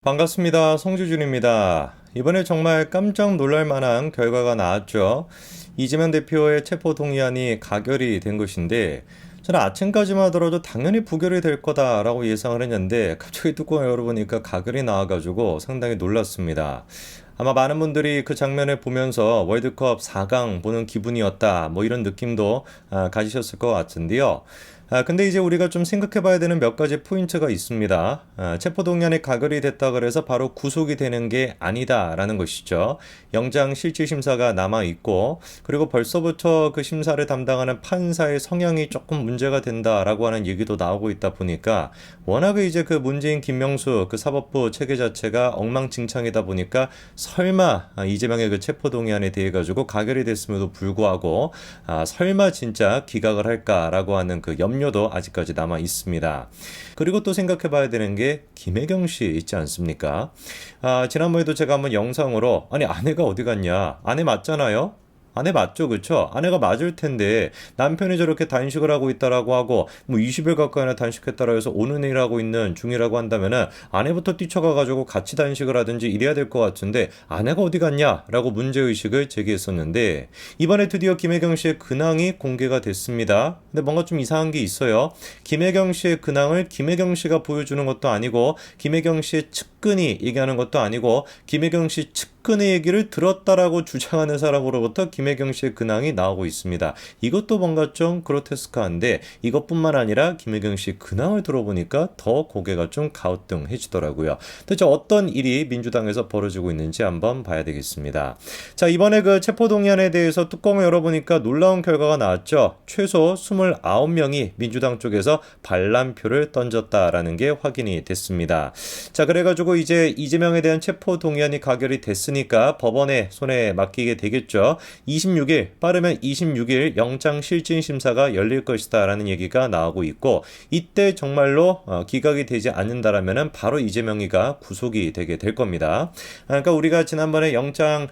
반갑습니다. 송주준입니다. 이번에 정말 깜짝 놀랄 만한 결과가 나왔죠. 이재명 대표의 체포동의안이 가결이 된 것인데, 저는 아침까지만 들어도 당연히 부결이 될 거다라고 예상을 했는데, 갑자기 뚜껑을 열어보니까 가결이 나와가지고 상당히 놀랐습니다. 아마 많은 분들이 그 장면을 보면서 월드컵 4강 보는 기분이었다, 뭐 이런 느낌도 가지셨을 것 같은데요. 근데 이제 우리가 좀 생각해 봐야 되는 몇 가지 포인트가 있습니다. 체포동의안이 가결이 됐다 그래서 바로 구속이 되는 게 아니다라는 것이죠. 영장 실질 심사가 남아 있고, 그리고 벌써부터 그 심사를 담당하는 판사의 성향이 조금 문제가 된다라고 하는 얘기도 나오고 있다 보니까, 워낙에 이제 그 문재인 김명수 그 사법부 체계 자체가 엉망진창이다 보니까 설마 이재명의 그 체포동의안에 대해 가지고 가결이 됐음에도 불구하고 설마 진짜 기각을 할까라고 하는 그 염려도 아직까지 남아 있습니다. 그리고 또 생각해 봐야 되는 게 김혜경 씨 있지 않습니까? 지난번에도 제가 한번 영상으로 아니 아내가 어디 갔냐? 아내 맞잖아요. 아내 맞죠, 그쵸? 아내가 맞을 텐데 남편이 저렇게 단식을 하고 있다라고 하고 뭐 20일 가까이나 단식했다라 해서 오는 일 하고 있는 중이라고 한다면은 아내부터 뛰쳐가가지고 같이 단식을 하든지 이래야 될 것 같은데 아내가 어디 갔냐라고 문제의식을 제기했었는데, 이번에 드디어 김혜경 씨의 근황이 공개가 됐습니다. 근데 뭔가 좀 이상한 게 있어요. 김혜경 씨의 근황을 김혜경 씨가 보여주는 것도 아니고, 김혜경 씨의 측근이 얘기하는 것도 아니고, 김혜경 씨 측근의 얘기를 들었다라고 주장하는 사람으로부터 김혜경 씨의 근황이 나오고 있습니다. 이것도 뭔가 좀 그로테스크한데, 이것뿐만 아니라 김혜경 씨 근황을 들어보니까 더 고개가 좀 가우뚱해지더라고요. 대체 어떤 일이 민주당에서 벌어지고 있는지 한번 봐야 되겠습니다. 자, 이번에 그 체포동의안에 대해서 뚜껑을 열어보니까 놀라운 결과가 나왔죠. 최소 29명이 민주당 쪽에서 반란표를 던졌다라는 게 확인이 됐습니다. 자, 그래가지고 이제 이재명에 대한 체포동의안이 가결이 됐으니까 법원의 손에 맡기게 되겠죠. 26일, 빠르면 26일 영장실질심사가 열릴 것이다 라는 얘기가 나오고 있고, 이때 정말로 기각이 되지 않는다라면 바로 이재명이가 구속이 되게 될 겁니다. 그러니까 우리가 지난번에 영장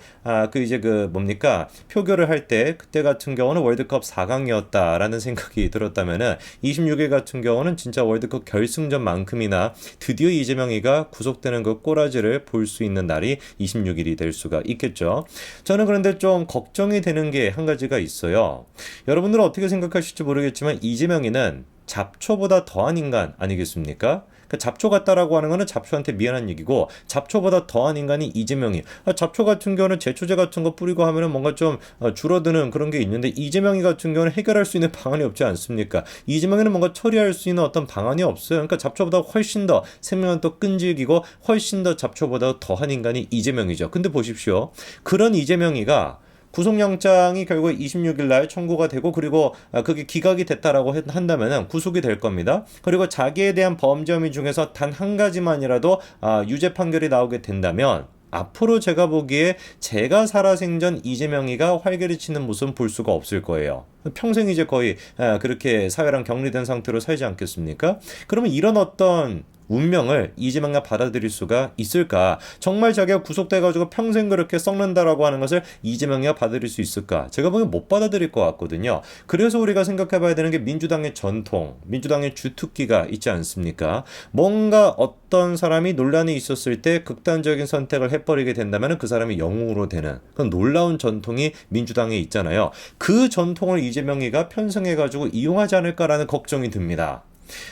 표결을 할 때 그때 같은 경우는 월드컵 4강이었다라는 생각이 들었다면은 26일 같은 경우는 진짜 월드컵 결승전만큼이나 드디어 이재명이가 구속되는 그 꼬라지를 볼 수 있는 날이 26일이 될 수가 있겠죠. 저는 그런데 좀 걱정이 되는 게 한 가지가 있어요. 여러분들은 어떻게 생각하실지 모르겠지만 이재명이는 잡초보다 더한 인간 아니겠습니까? 그 잡초 같다라고 하는 거는 잡초한테 미안한 얘기고, 잡초보다 더한 인간이 이재명이. 잡초 같은 경우는 제초제 같은 거 뿌리고 하면은 뭔가 좀 줄어드는 그런 게 있는데, 이재명이 같은 경우는 해결할 수 있는 방안이 없지 않습니까? 이재명에는 뭔가 처리할 수 있는 어떤 방안이 없어요. 그러니까 잡초보다 훨씬 더 생명은 또 끈질기고 훨씬 더 잡초보다 더한 인간이 이재명이죠. 근데 보십시오. 그런 이재명이가 구속영장이 결국 26일 날 청구가 되고, 그리고 그게 기각이 됐다라고 한다면 구속이 될 겁니다. 그리고 자기에 대한 범죄 혐의 중에서 단 한 가지만이라도 유죄 판결이 나오게 된다면, 앞으로 제가 보기에 제가 살아생전 이재명이가 활개를 치는 모습은 볼 수가 없을 거예요. 평생 이제 거의 그렇게 사회랑 격리된 상태로 살지 않겠습니까? 그러면 이런 어떤 운명을 이재명이 받아들일 수가 있을까? 정말 자기가 구속돼가지고 평생 그렇게 썩는다라고 하는 것을 이재명이 받아들일 수 있을까? 제가 보기엔 못 받아들일 것 같거든요. 그래서 우리가 생각해봐야 되는 게 민주당의 전통, 민주당의 주특기가 있지 않습니까? 뭔가 어떤 사람이 논란이 있었을 때 극단적인 선택을 해버리게 된다면 그 사람이 영웅으로 되는 그런 놀라운 전통이 민주당에 있잖아요. 그 전통을 이재명이가 편성해가지고 이용하지 않을까라는 걱정이 듭니다.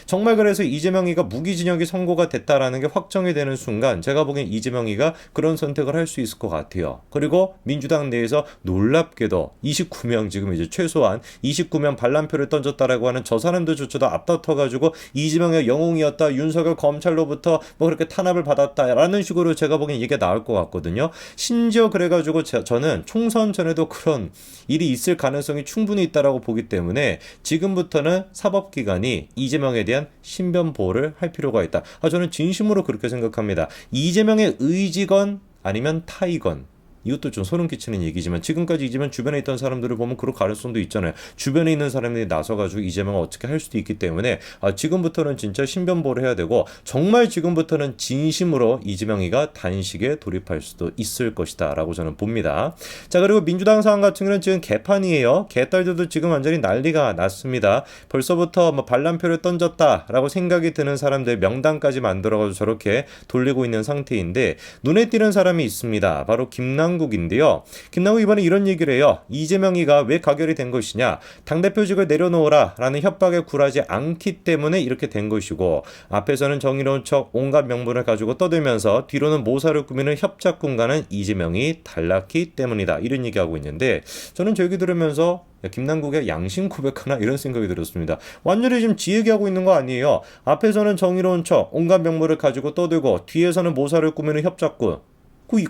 정말 그래서 이재명이가 무기징역이 선고가 됐다라는 게 확정이 되는 순간 제가 보기엔 이재명이가 그런 선택을 할 수 있을 것 같아요. 그리고 민주당 내에서 놀랍게도 29명, 지금 이제 최소한 29명 반란표를 던졌다라고 하는 저 사람들조차도 앞다퉈가지고 이재명의 영웅이었다, 윤석열 검찰로부터 뭐 그렇게 탄압을 받았다라는 식으로 제가 보기엔 얘기가 나올 것 같거든요. 심지어 그래가지고 저는 총선 전에도 그런 일이 있을 가능성이 충분히 있다라고 보기 때문에 지금부터는 사법기관이 이재명에 대한 신변 보호를 할 필요가 있다. 저는 진심으로 그렇게 생각합니다. 이재명의 의지건 아니면 타이건, 이것도 좀 소름 끼치는 얘기지만 지금까지 이재명 주변에 있던 사람들을 보면 그럴 가능성도 있잖아요. 주변에 있는 사람들이 나서가지고 이재명을 어떻게 할 수도 있기 때문에 지금부터는 진짜 신변보호를 해야 되고 정말 지금부터는 진심으로 이재명이가 단식에 돌입할 수도 있을 것이다 라고 저는 봅니다. 자, 그리고 민주당 상황 같은 경우는 지금 개판이에요. 개딸들도 지금 완전히 난리가 났습니다. 벌써부터 뭐 반란표를 던졌다라고 생각이 드는 사람들 명단까지 만들어가지고 저렇게 돌리고 있는 상태인데 눈에 띄는 사람이 있습니다. 바로 김남국인데요. 김남국 이번에 이런 얘기를 해요. 이재명이가 왜 가결이 된 것이냐. 당대표직을 내려놓으라 라는 협박에 굴하지 않기 때문에 이렇게 된 것이고 앞에서는 정의로운 척 온갖 명분을 가지고 떠들면서 뒤로는 모사를 꾸미는 협작군과는 이재명이 달랐기 때문이다. 이런 얘기하고 있는데 저는 저 얘기 들으면서 김남국의 양심 고백하나 이런 생각이 들었습니다. 완전히 지금 지 얘기하고 있는 거 아니에요. 앞에서는 정의로운 척 온갖 명분을 가지고 떠들고 뒤에서는 모사를 꾸미는 협작군.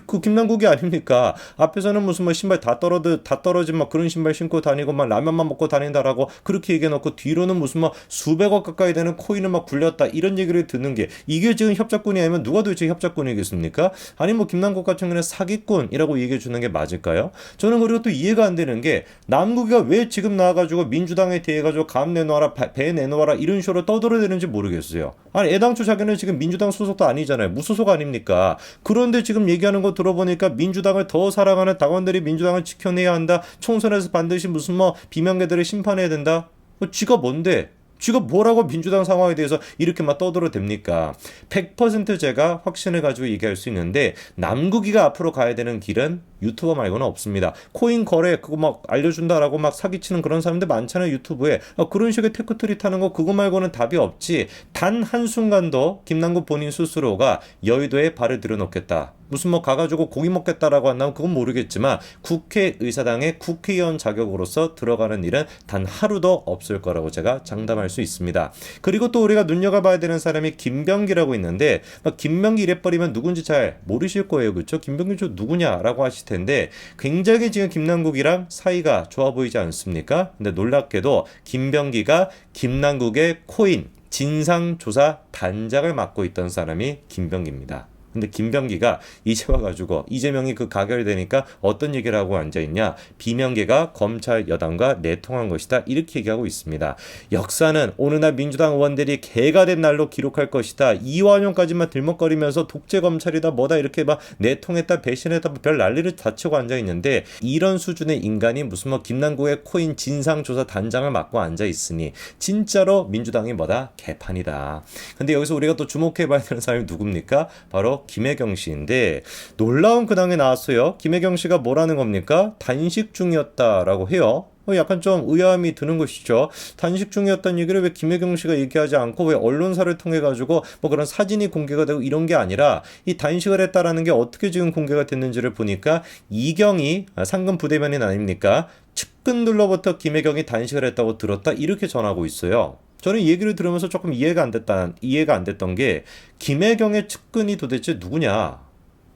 그 김남국이 아닙니까? 앞에서는 무슨 뭐 신발 다 떨어진 막 그런 신발 신고 다니고 막 라면만 먹고 다닌다라고 그렇게 얘기해놓고 뒤로는 무슨 뭐 수백억 가까이 되는 코인을 막 굴렸다 이런 얘기를 듣는 게 이게 지금 협작꾼이 아니면 누가 도대체 협작꾼이겠습니까? 아니 뭐 김남국 같은 경우는 사기꾼이라고 얘기해 주는 게 맞을까요? 저는 그리고 또 이해가 안 되는 게 남국이가 왜 지금 나와가지고 민주당에 대해가지고 감 내놓아라 배 내놓아라 이런 식으로 떠들어대는지 모르겠어요. 아니 애당초 자기는 지금 민주당 소속도 아니잖아요. 무소속 아닙니까? 그런데 지금 얘기하는 거 들어보니까 민주당을 더 사랑하는 당원들이 민주당을 지켜내야 한다. 총선에서 반드시 무슨 뭐 비명계들을 심판해야 된다. 쥐가 뭔데? 쥐가 뭐라고 민주당 상황에 대해서 이렇게 막 떠들어댑니까? 100% 제가 확신을 가지고 얘기할 수 있는데 남국이가 앞으로 가야 되는 길은 유튜버 말고는 없습니다. 코인 거래 그거 막 알려준다라고 막 사기치는 그런 사람들 많잖아요. 유튜브에. 그런 식의 테크트리 타는 거 그거 말고는 답이 없지. 단 한순간도 김남국 본인 스스로가 여의도에 발을 들여놓겠다. 무슨 뭐 가가지고 고기 먹겠다라고 한다면 그건 모르겠지만 국회의사당의 국회의원 자격으로서 들어가는 일은 단 하루도 없을 거라고 제가 장담할 수 있습니다. 그리고 또 우리가 눈여겨봐야 되는 사람이 김병기라고 있는데 김병기 이래버리면 누군지 잘 모르실 거예요. 그렇죠? 김병기 저 누구냐라고 하실 텐데 굉장히 지금 김남국이랑 사이가 좋아 보이지 않습니까? 근데 놀랍게도 김병기가 김남국의 코인 진상조사 단장을 맡고 있던 사람이 김병기입니다. 근데 김병기가 이제 와가지고 이재명이 그 가결되니까 어떤 얘기를 하고 앉아있냐. 비명계가 검찰 여당과 내통한 것이다. 이렇게 얘기하고 있습니다. 역사는 오늘날 민주당 의원들이 개가 된 날로 기록할 것이다. 이완용까지만 들먹거리면서 독재 검찰이다 뭐다 이렇게 막 내통했다 배신했다 별 난리를 다 치고 앉아있는데 이런 수준의 인간이 무슨 뭐 김남국의 코인 진상조사 단장을 맡고 앉아있으니 진짜로 민주당이 뭐다? 개판이다. 근데 여기서 우리가 또 주목해봐야 되는 사람이 누굽니까? 바로 김혜경 씨인데 놀라운 근황이 나왔어요. 김혜경 씨가 뭐라는 겁니까? 단식 중이었다라고 해요. 약간 좀 의아함이 드는 것이죠. 단식 중이었다는 얘기를 왜 김혜경 씨가 얘기하지 않고 왜 언론사를 통해 가지고 뭐 그런 사진이 공개가 되고 이런 게 아니라 이 단식을 했다라는 게 어떻게 지금 공개가 됐는지를 보니까 이경이 상근 부대변인 아닙니까? 측근들로부터 김혜경이 단식을 했다고 들었다 이렇게 전하고 있어요. 저는 이 얘기를 들으면서 조금 이해가 안 됐던 게 김혜경의 측근이 도대체 누구냐?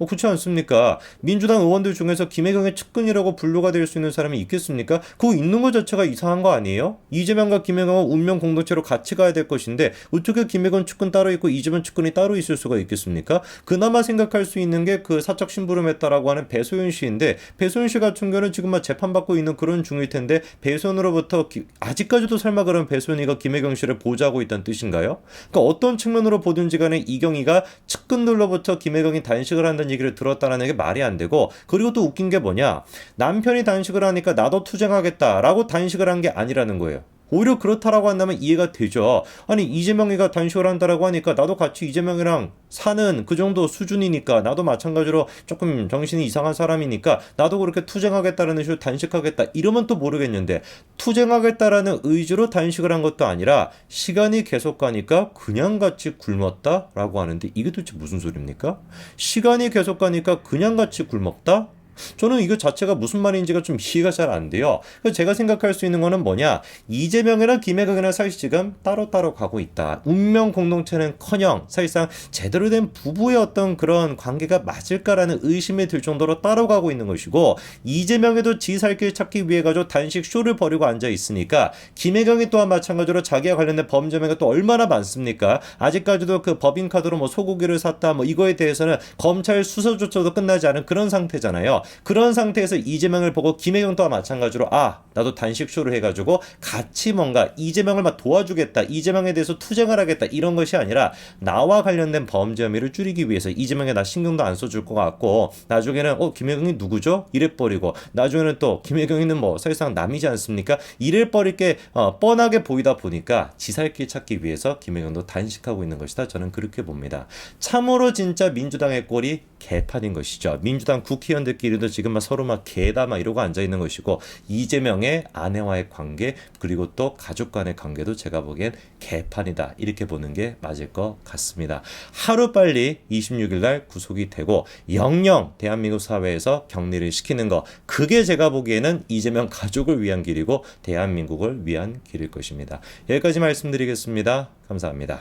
그렇지 않습니까? 민주당 의원들 중에서 김혜경의 측근이라고 분류가 될 수 있는 사람이 있겠습니까? 그거 있는 것 자체가 이상한 거 아니에요? 이재명과 김혜경은 운명 공동체로 같이 가야 될 것인데 어떻게 김혜경 측근 따로 있고 이재명 측근이 따로 있을 수가 있겠습니까? 그나마 생각할 수 있는 게 그 사적 심부름했다라고 하는 배소연 씨인데 배소연 씨 같은 경우는 지금 막 재판받고 있는 그런 중일 텐데 배소연으로부터 아직까지도 설마 그런 배소연이가 김혜경 씨를 보좌하고 있다는 뜻인가요? 그러니까 어떤 측면으로 보든지 간에 이경이가 측근들로부터 김혜경이 단식을 한다는 얘기를 들었다는 게 말이 안 되고 그리고 또 웃긴 게 뭐냐 남편이 단식을 하니까 나도 투쟁하겠다라고 단식을 한 게 아니라는 거예요. 오히려 그렇다라고 한다면 이해가 되죠. 아니 이재명이가 단식을 한다라고 하니까 나도 같이 이재명이랑 사는 그 정도 수준이니까 나도 마찬가지로 조금 정신이 이상한 사람이니까 나도 그렇게 투쟁하겠다라는 식으로 단식하겠다 이러면 또 모르겠는데 투쟁하겠다라는 의지로 단식을 한 것도 아니라 시간이 계속 가니까 그냥 같이 굶었다라고 하는데 이게 도대체 무슨 소리입니까? 시간이 계속 가니까 그냥 같이 굶었다? 저는 이거 자체가 무슨 말인지가 좀 이해가 잘 안 돼요. 그래서 제가 생각할 수 있는 거는 뭐냐 이재명이랑 김혜경이랑 사실 지금 따로따로 가고 있다. 운명 공동체는커녕 사실상 제대로 된 부부의 어떤 그런 관계가 맞을까라는 의심이 들 정도로 따로 가고 있는 것이고 이재명에도 지 살 길 찾기 위해 가지고 단식 쇼를 벌이고 앉아 있으니까 김혜경이 또한 마찬가지로 자기와 관련된 범죄가 또 얼마나 많습니까? 아직까지도 그 법인카드로 뭐 소고기를 샀다 뭐 이거에 대해서는 검찰 수사조차도 끝나지 않은 그런 상태잖아요. 그런 상태에서 이재명을 보고 김혜경 또한 마찬가지로 나도 단식 쇼를 해가지고 같이 뭔가 이재명을 막 도와주겠다, 이재명에 대해서 투쟁을 하겠다 이런 것이 아니라 나와 관련된 범죄 혐의를 줄이기 위해서 이재명에 나 신경도 안 써줄 것 같고 나중에는 김혜경이 누구죠? 이래버리고 나중에는 또 김혜경이는 뭐 사실상 남이지 않습니까? 이래버릴 게 뻔하게 보이다 보니까 지살길 찾기 위해서 김혜경도 단식하고 있는 것이다. 저는 그렇게 봅니다. 참으로 진짜 민주당의 꼴이 개판인 것이죠. 민주당 국회의원들끼리도 지금 막 서로 막 개다 막 이러고 앉아 있는 것이고 이재명의 아내와의 관계 그리고 또 가족 간의 관계도 제가 보기엔 개판이다. 이렇게 보는 게 맞을 것 같습니다. 하루빨리 26일 날 구속이 되고 영영 대한민국 사회에서 격리를 시키는 거 그게 제가 보기에는 이재명 가족을 위한 길이고 대한민국을 위한 길일 것입니다. 여기까지 말씀드리겠습니다. 감사합니다.